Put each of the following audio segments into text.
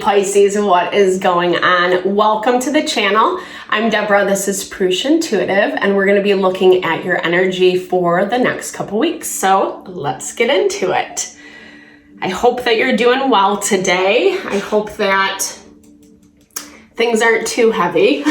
Pisces, what is going on? Welcome to the channel. I'm Deborah, this is Purusha Intuitive, and we're going to be looking at your energy for the next couple weeks. So let's get into it. I hope that you're doing well today. I hope that things aren't too heavy.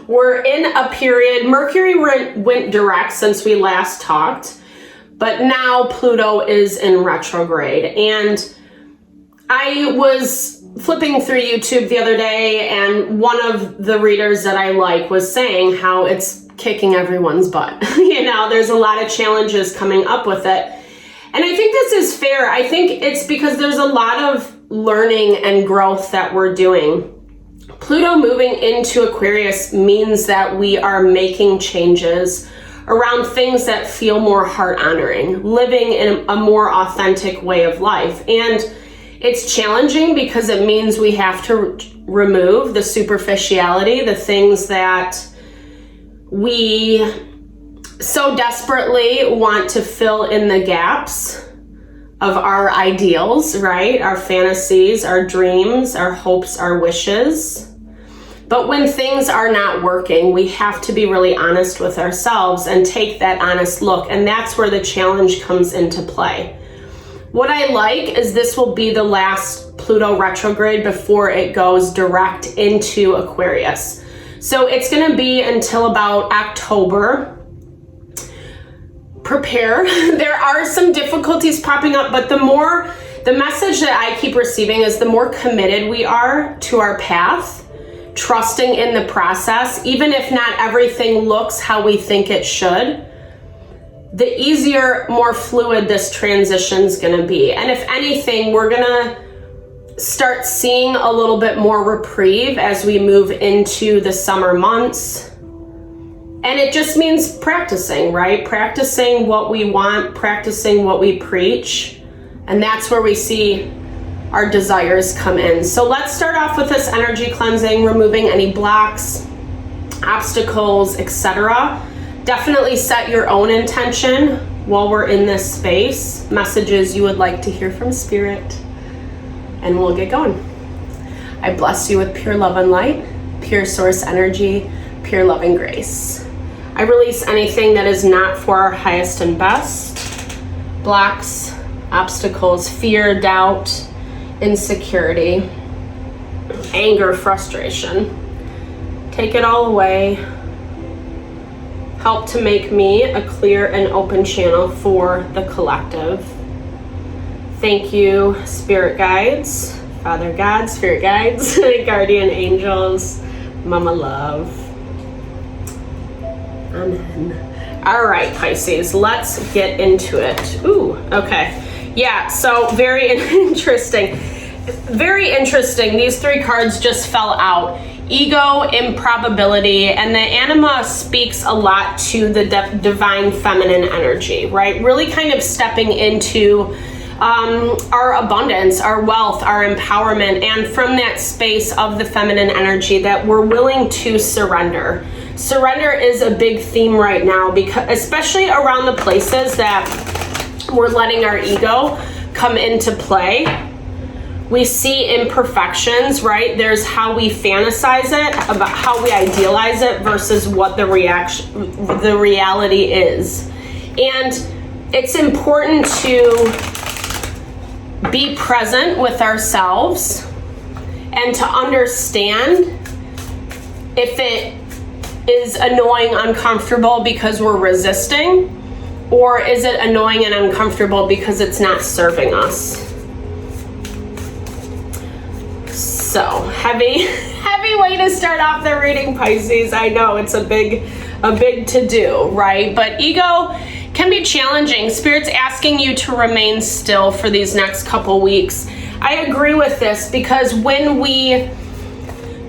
We're in a period, Mercury went direct since we last talked, but now Pluto is in retrograde. And I was flipping through YouTube the other day, and one of the readers that I like was saying how it's kicking everyone's butt. You know, there's a lot of challenges coming up with it. And I think this is fair. I think it's because there's a lot of learning and growth that we're doing. Pluto moving into Aquarius means that we are making changes around things that feel more heart-honoring, living in a more authentic way of life. And it's challenging because it means we have to remove the superficiality, the things that we so desperately want to fill in the gaps of our ideals, right? Our fantasies, our dreams, our hopes, our wishes. But when things are not working, we have to be really honest with ourselves and take that honest look. And that's where the challenge comes into play. What I like is this will be the last Pluto retrograde before it goes direct into Aquarius. So it's going to be until about October. Prepare. There are some difficulties popping up, but the message that I keep receiving is the more committed we are to our path, trusting in the process, even if not everything looks how we think it should, the easier, more fluid this transition's gonna be. And if anything, we're gonna start seeing a little bit more reprieve as we move into the summer months. And it just means practicing, right? Practicing what we want, practicing what we preach. And that's where we see our desires come in. So let's start off with this energy cleansing, removing any blocks, obstacles, etc. Definitely set your own intention while we're in this space, messages you would like to hear from Spirit, and we'll get going. I bless you with pure love and light, pure source energy, pure love and grace. I release anything that is not for our highest and best, blocks, obstacles, fear, doubt, insecurity, anger, frustration. Take it all away. Help to make me a clear and open channel for the collective. Thank you, spirit guides, Father God, spirit guides, guardian angels, Mama Love. Amen. All right, Pisces, let's get into it. Ooh, okay. Yeah, so very interesting. Very interesting. These three cards just fell out. Ego, improbability, and the anima speaks a lot to the divine feminine energy, right? Really kind of stepping into our abundance, our wealth, our empowerment, and from that space of the feminine energy that we're willing to surrender. Surrender is a big theme right now, because especially around the places that we're letting our ego come into play. We see imperfections, right? There's how we fantasize it, about how we idealize it versus what the reality is. And it's important to be present with ourselves and to understand if it is annoying, uncomfortable because we're resisting, or is it annoying and uncomfortable because it's not serving us. So heavy way to start off the reading, Pisces. I know it's a big to do, right? But ego can be challenging. Spirit's asking you to remain still for these next couple weeks. I agree with this, because when we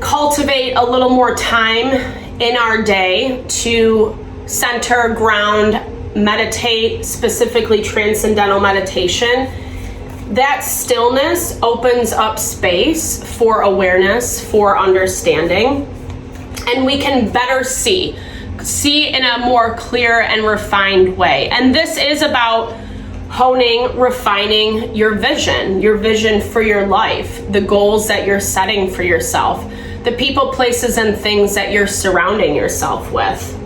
cultivate a little more time in our day to center, ground, meditate, specifically transcendental meditation, that stillness opens up space for awareness, for understanding, and we can better see in a more clear and refined way. And this is about honing, refining your vision for your life, the goals that you're setting for yourself, the people, places, and things that you're surrounding yourself with.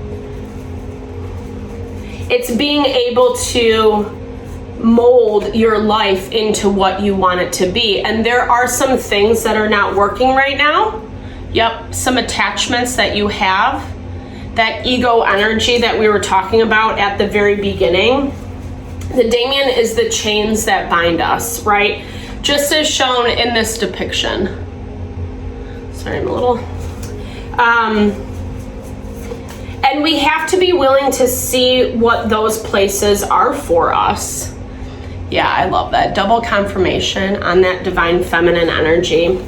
It's being able to mold your life into what you want it to be. And there are some things that are not working right now. Yep, some attachments that you have, that ego energy that we were talking about at the very beginning. The daemon is the chains that bind us, right? Just as shown in this depiction. Sorry, I'm a little... and we have to be willing to see what those places are for us. Yeah, I love that. Double confirmation on that divine feminine energy.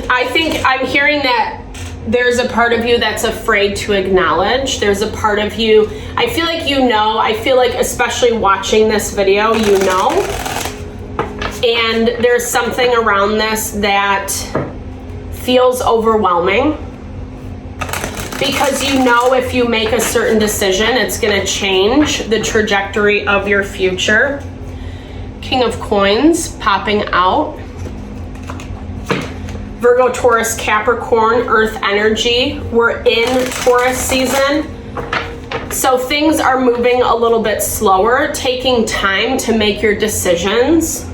I think I'm hearing that there's a part of you that's afraid to acknowledge. There's a part of you, I feel like you know, I feel like especially watching this video, you know. And there's something around this that feels overwhelming. Because you know if you make a certain decision, it's going to change the trajectory of your future. King of Coins popping out. Virgo, Taurus, Capricorn, Earth energy. We're in Taurus season. So things are moving a little bit slower, taking time to make your decisions.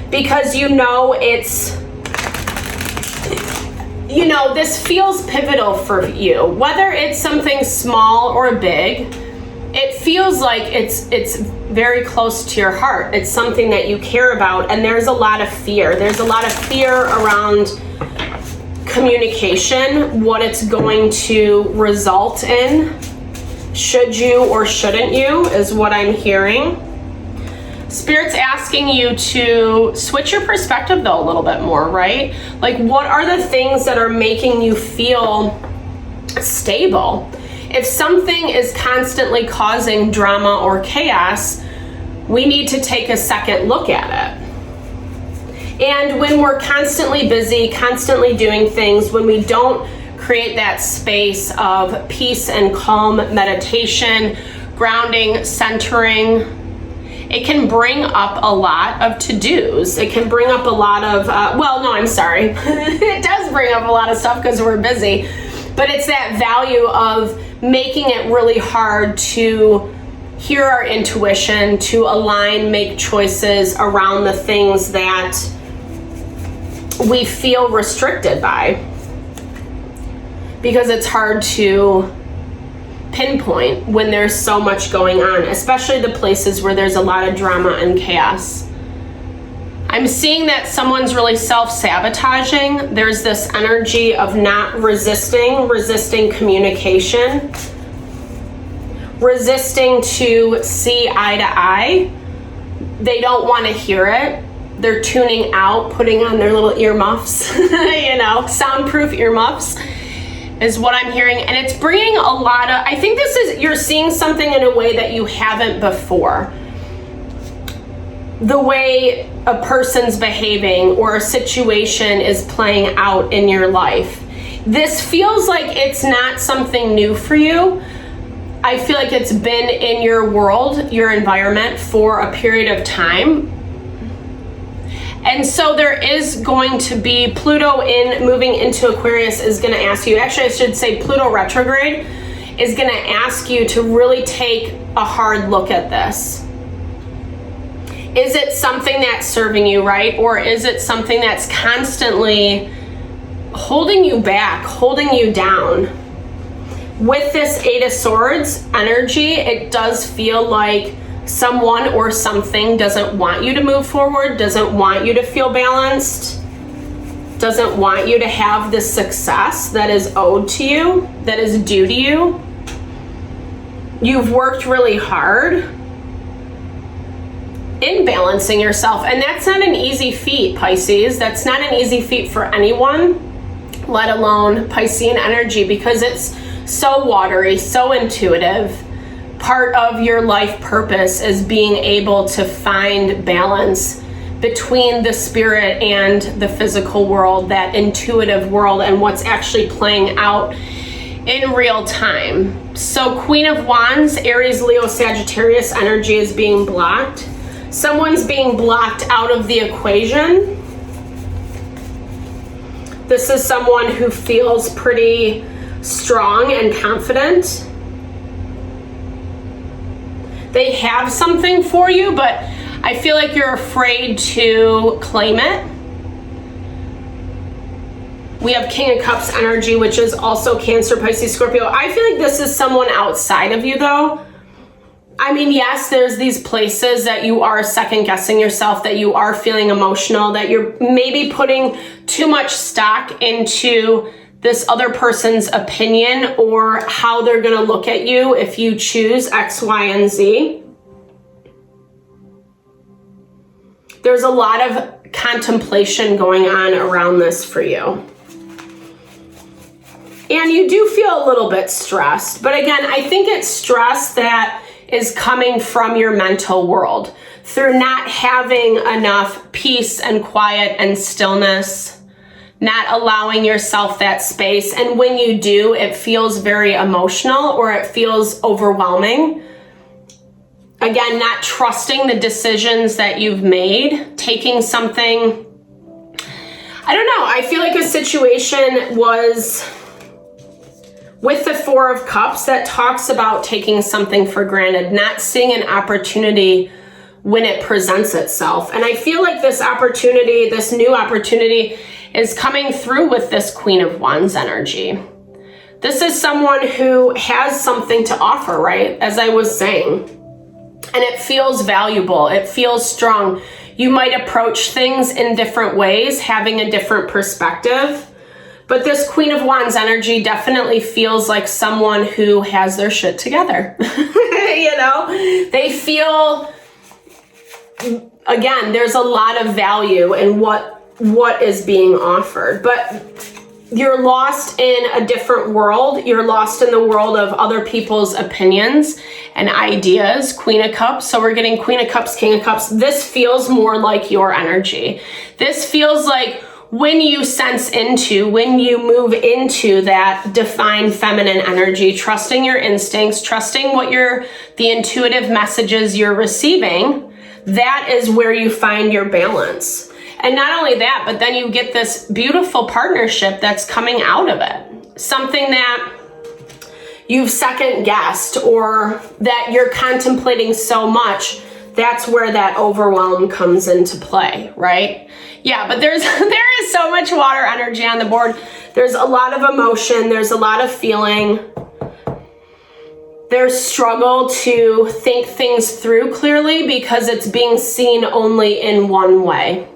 Because you know it's... You know, this feels pivotal for you. Whether it's something small or big, it feels like it's very close to your heart. It's something that you care about, and there's a lot of fear. There's a lot of fear around communication, what it's going to result in. Should you or shouldn't you, is what I'm hearing. Spirit's asking you to switch your perspective though a little bit more, right? Like, what are the things that are making you feel stable? If something is constantly causing drama or chaos, we need to take a second look at it. And when we're constantly busy, constantly doing things, when we don't create that space of peace and calm, meditation, grounding, centering, it can bring up a lot of to-dos. It can bring up a lot of, it does bring up a lot of stuff because we're busy. But it's that value of making it really hard to hear our intuition, to align, make choices around the things that we feel restricted by. Because it's hard to pinpoint when there's so much going on, especially the places where there's a lot of drama and chaos. I'm seeing that someone's really self-sabotaging. There's this energy of not resisting communication, resisting to see eye to eye. They don't want to hear it. They're tuning out, putting on their little earmuffs, soundproof earmuffs is what I'm hearing. And it's bringing a lot of, I think you're seeing something in a way that you haven't before. The way a person's behaving or a situation is playing out in your life. This feels like it's not something new for you. I feel like it's been in your world, your environment for a period of time. And so there is going to be Pluto moving into Aquarius is going to ask you, actually I should say Pluto retrograde is going to ask you to really take a hard look at this. Is it something that's serving you right? Or is it something that's constantly holding you back, holding you down? With this Eight of Swords energy, it does feel like someone or something doesn't want you to move forward, doesn't want you to feel balanced, doesn't want you to have the success that is owed to you, that is due to you. You've worked really hard in balancing yourself, and that's not an easy feat, Pisces. That's not an easy feat for anyone, let alone Piscean energy, because it's so watery, so intuitive. Part of your life purpose is being able to find balance between the spirit and the physical world, that intuitive world, and what's actually playing out in real time. So Queen of Wands, Aries, Leo, Sagittarius energy is being blocked. Someone's being blocked out of the equation. This is someone who feels pretty strong and confident. They have something for you, but I feel like you're afraid to claim it. We have King of Cups energy, which is also Cancer, Pisces, Scorpio. I feel like this is someone outside of you, though. I mean, yes, there's these places that you are second guessing yourself, that you are feeling emotional, that you're maybe putting too much stock into this other person's opinion or how they're going to look at you if you choose X, Y, and Z. There's a lot of contemplation going on around this for you. And you do feel a little bit stressed. But again, I think it's stress that is coming from your mental world through not having enough peace and quiet and stillness, not allowing yourself that space. And when you do, it feels very emotional or it feels overwhelming. Again, not trusting the decisions that you've made, taking something, I don't know, I feel like a situation was with the Four of Cups that talks about taking something for granted, not seeing an opportunity when it presents itself. And I feel like this opportunity, this new opportunity, is coming through with this Queen of Wands energy. This is someone who has something to offer, right? As I was saying. And it feels valuable. It feels strong. You might approach things in different ways, having a different perspective. But this Queen of Wands energy definitely feels like someone who has their shit together. You know, they feel, again, there's a lot of value in what is being offered. But you're lost in a different world. You're lost in the world of other people's opinions and ideas. Queen of Cups. So we're getting Queen of Cups, King of Cups. This feels more like your energy. This feels like when you sense into, when you move into that defined feminine energy, trusting your instincts, trusting what the intuitive messages you're receiving, that is where you find your balance. And not only that, but then you get this beautiful partnership that's coming out of it. Something that you've second guessed or that you're contemplating so much, that's where that overwhelm comes into play, right? Yeah, but there is so much water energy on the board. There's a lot of emotion. There's a lot of feeling. There's struggle to think things through clearly because it's being seen only in one way.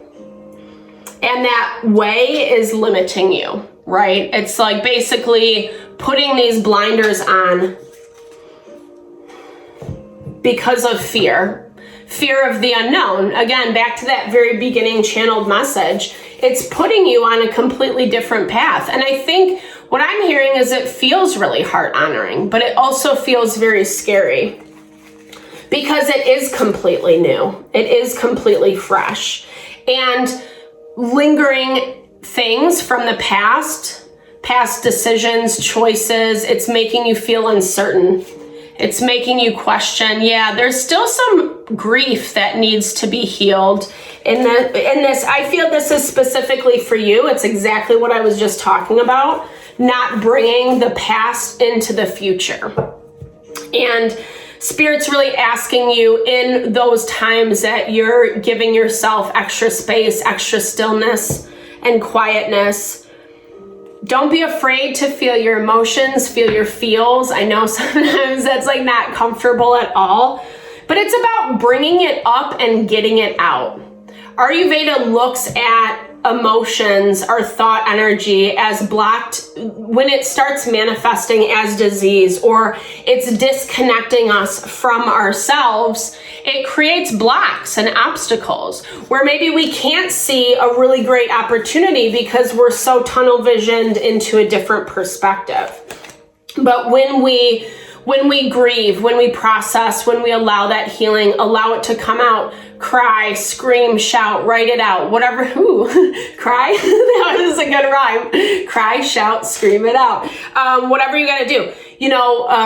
And that way is limiting you, right? It's like basically putting these blinders on because of fear of the unknown. Again, back to that very beginning channeled message. It's putting you on a completely different path. And I think what I'm hearing is it feels really heart honoring, but it also feels very scary because it is completely new. It is completely fresh. And lingering things from the past decisions, choices, it's making you feel uncertain. It's making you question, yeah, there's still some grief that needs to be healed. In this, I feel this is specifically for you. It's exactly what I was just talking about, not bringing the past into the future. And Spirit's really asking you in those times that you're giving yourself extra space, extra stillness and quietness. Don't be afraid to feel your emotions, feel your feels. I know sometimes that's like not comfortable at all, but it's about bringing it up and getting it out. Ayurveda looks at emotions or thought energy as blocked when it starts manifesting as disease or it's disconnecting us from ourselves. It creates blocks and obstacles where maybe we can't see a really great opportunity because we're so tunnel visioned into a different perspective. But when we grieve, when we process, when we allow that healing, allow it to come out, cry, scream, shout, write it out, whatever. Ooh, cry. That was a good rhyme. Cry, shout, scream it out. Whatever you got to do,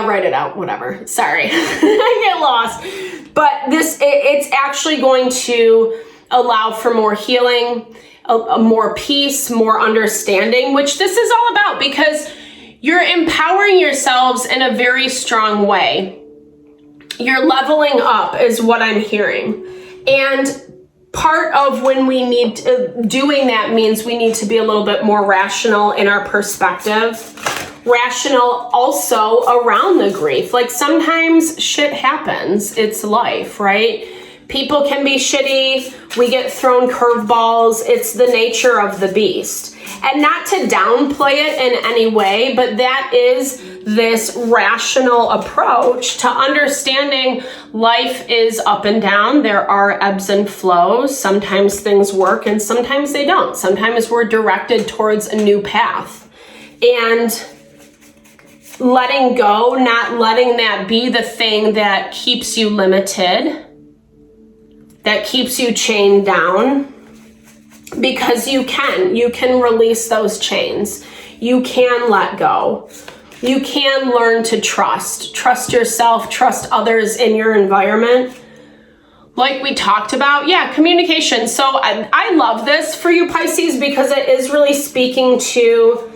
write it out, whatever. Sorry, I get lost. But it's actually going to allow for more healing, more peace, more understanding, which this is all about, because you're empowering yourselves in a very strong way. You're leveling up is what I'm hearing. And part of when we need doing that means we need to be a little bit more rational in our perspective. Rational also around the grief. Like sometimes shit happens. It's life, right? People can be shitty. We get thrown curveballs. It's the nature of the beast. And not to downplay it in any way, but that is this rational approach to understanding life is up and down. There are ebbs and flows. Sometimes things work and sometimes they don't. Sometimes we're directed towards a new path. And letting go, not letting that be the thing that keeps you limited, that keeps you chained down, because you can release those chains. You can let go. You can learn to trust yourself, trust others in your environment. Like we talked about, communication. So I love this for you Pisces, because it is really speaking to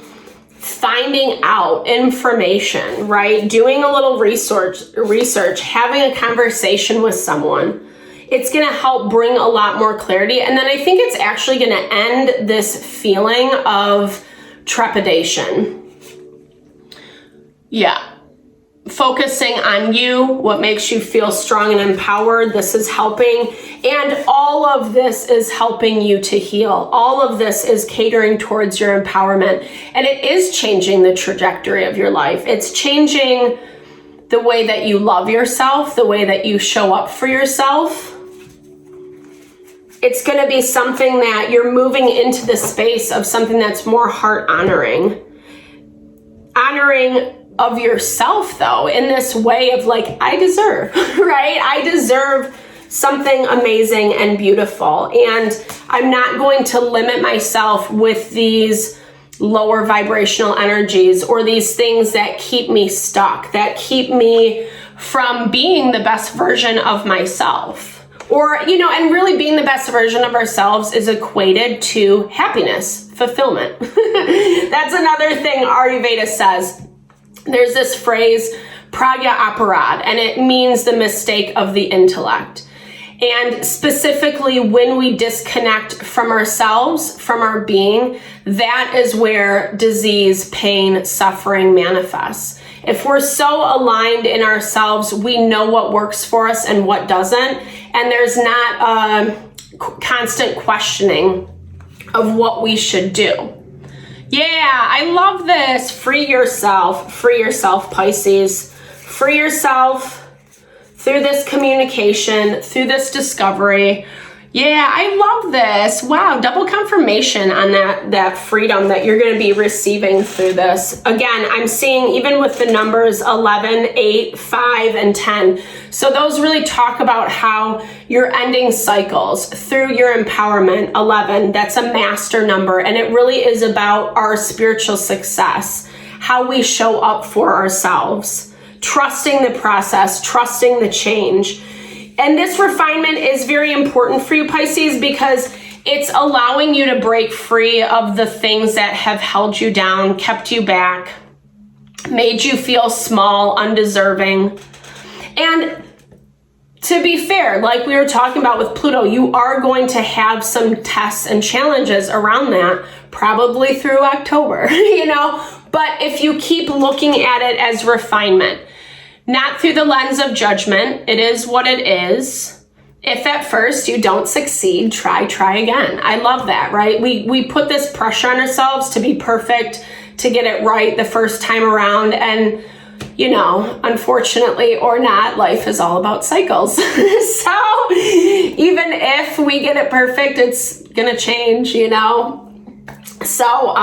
finding out information, right? Doing a little research, having a conversation with someone. It's going to help bring a lot more clarity. And then I think it's actually going to end this feeling of trepidation. Yeah. Focusing on you, what makes you feel strong and empowered. This is helping. And all of this is helping you to heal. All of this is catering towards your empowerment. And it is changing the trajectory of your life. It's changing the way that you love yourself, the way that you show up for yourself. It's going to be something that you're moving into the space of something that's more heart honoring. Honoring of yourself, though, in this way of like, I deserve, right? I deserve something amazing and beautiful. And I'm not going to limit myself with these lower vibrational energies or these things that keep me stuck, that keep me from being the best version of myself. Or, and really being the best version of ourselves is equated to happiness, fulfillment. That's another thing Ayurveda says. There's this phrase, pragya aparad, and it means the mistake of the intellect. And specifically when we disconnect from ourselves, from our being, that is where disease, pain, suffering manifests. If we're so aligned in ourselves, we know what works for us and what doesn't. And there's not a constant questioning of what we should do. Yeah, I love this. Free yourself, Pisces. Free yourself through this communication, through this discovery. Yeah, I love this. Wow, double confirmation on that freedom that you're going to be receiving through this. Again, I'm seeing even with the numbers 11, 8, 5, and 10. So those really talk about how you're ending cycles through your empowerment. 11, that's a master number, and it really is about our spiritual success, how we show up for ourselves, trusting the process, trusting the change. And this refinement is very important for you, Pisces, because it's allowing you to break free of the things that have held you down, kept you back, made you feel small, undeserving. And to be fair, like we were talking about with Pluto, you are going to have some tests and challenges around that, probably through October, But if you keep looking at it as refinement, not through the lens of judgment, it is what it is. If at first you don't succeed, try again. I love that, right? We put this pressure on ourselves to be perfect, to get it right the first time around. And, unfortunately or not, life is all about cycles. So even if we get it perfect, it's going to change, So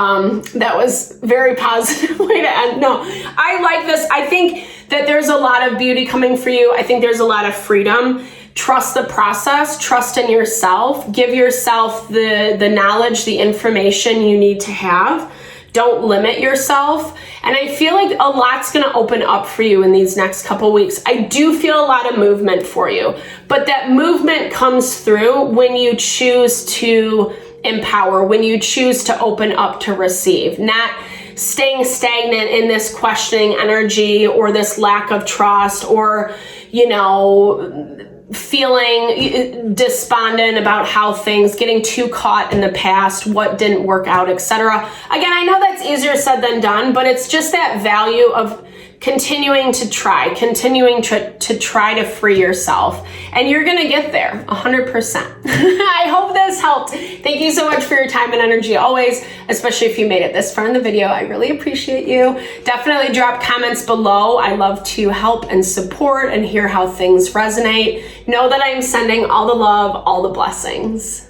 that was very positive way to end. No, I like this. I think that there's a lot of beauty coming for you. I think there's a lot of freedom. trust the process, trust in yourself, give yourself the knowledge, the information you need to have. Don't limit yourself. And I feel like a lot's going to open up for you in these next couple weeks. I do feel a lot of movement for you, but that movement comes through when you choose to empower, when you choose to open up to receive, not staying stagnant in this questioning energy or this lack of trust or, you know, feeling despondent about how things, getting too caught in the past, what didn't work out, etc. Again, I know that's easier said than done, but it's just that value of continuing to try to free yourself. And you're gonna get there 100%. I hope this helped. Thank you so much for your time and energy always, especially if you made it this far in the video. I really appreciate you. Definitely drop comments below. I love to help and support and hear how things resonate. Know that I'm sending all the love, all the blessings.